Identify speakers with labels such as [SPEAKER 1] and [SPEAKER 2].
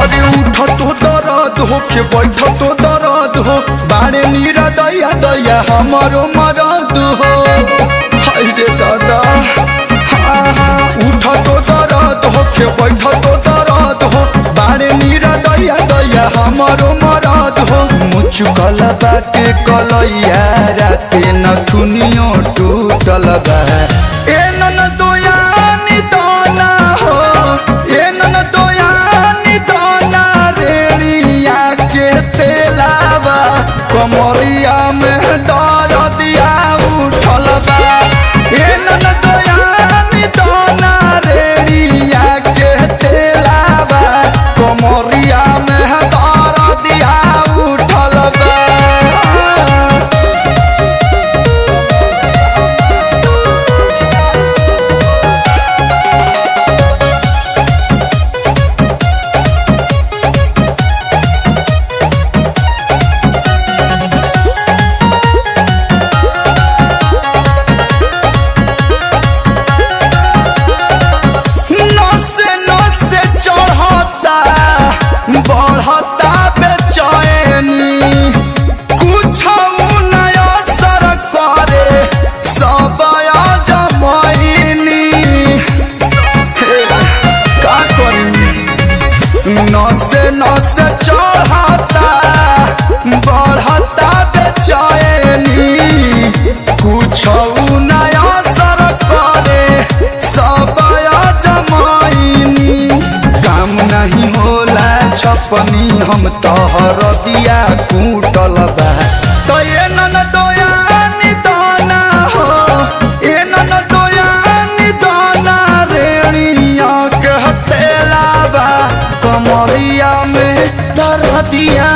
[SPEAKER 1] अरे उठ तो दर्द हो के बैठ तो दर्द हो बाड़े नीरा दैया दैया हमारो मरद हो। हाय रे दादा उठ तो दर्द हो के बैठ तो दर्द हो बाड़े नीरा दैया दैया हमारो मरद हो। मुचुकल बाटे कलैया राते नथुनियो टूटल बा ए नन दोयानी दाना हो ए नन दोयानी दाना रेड़िया के तेलावा कमरिया में दर्दिया उठल बा ए नन दोयानी दाना रेड़िया के तेलावा कमरिया में दर्दिया उठल बा। बढ़ता बेचैनी कुछ नया असर करे सब जमैनी का करी नसे नसे चढ़ता बढ़ता बेचैनी कुछ नया असर करे सब जमैनी काम नहीं होला छपनी हम तोहर दिया कूटल बा तो ये नन दोयानी दाना हो ये नन दोयानी दाना रेड़िया कहते लाबा कमरिया में दर्दिया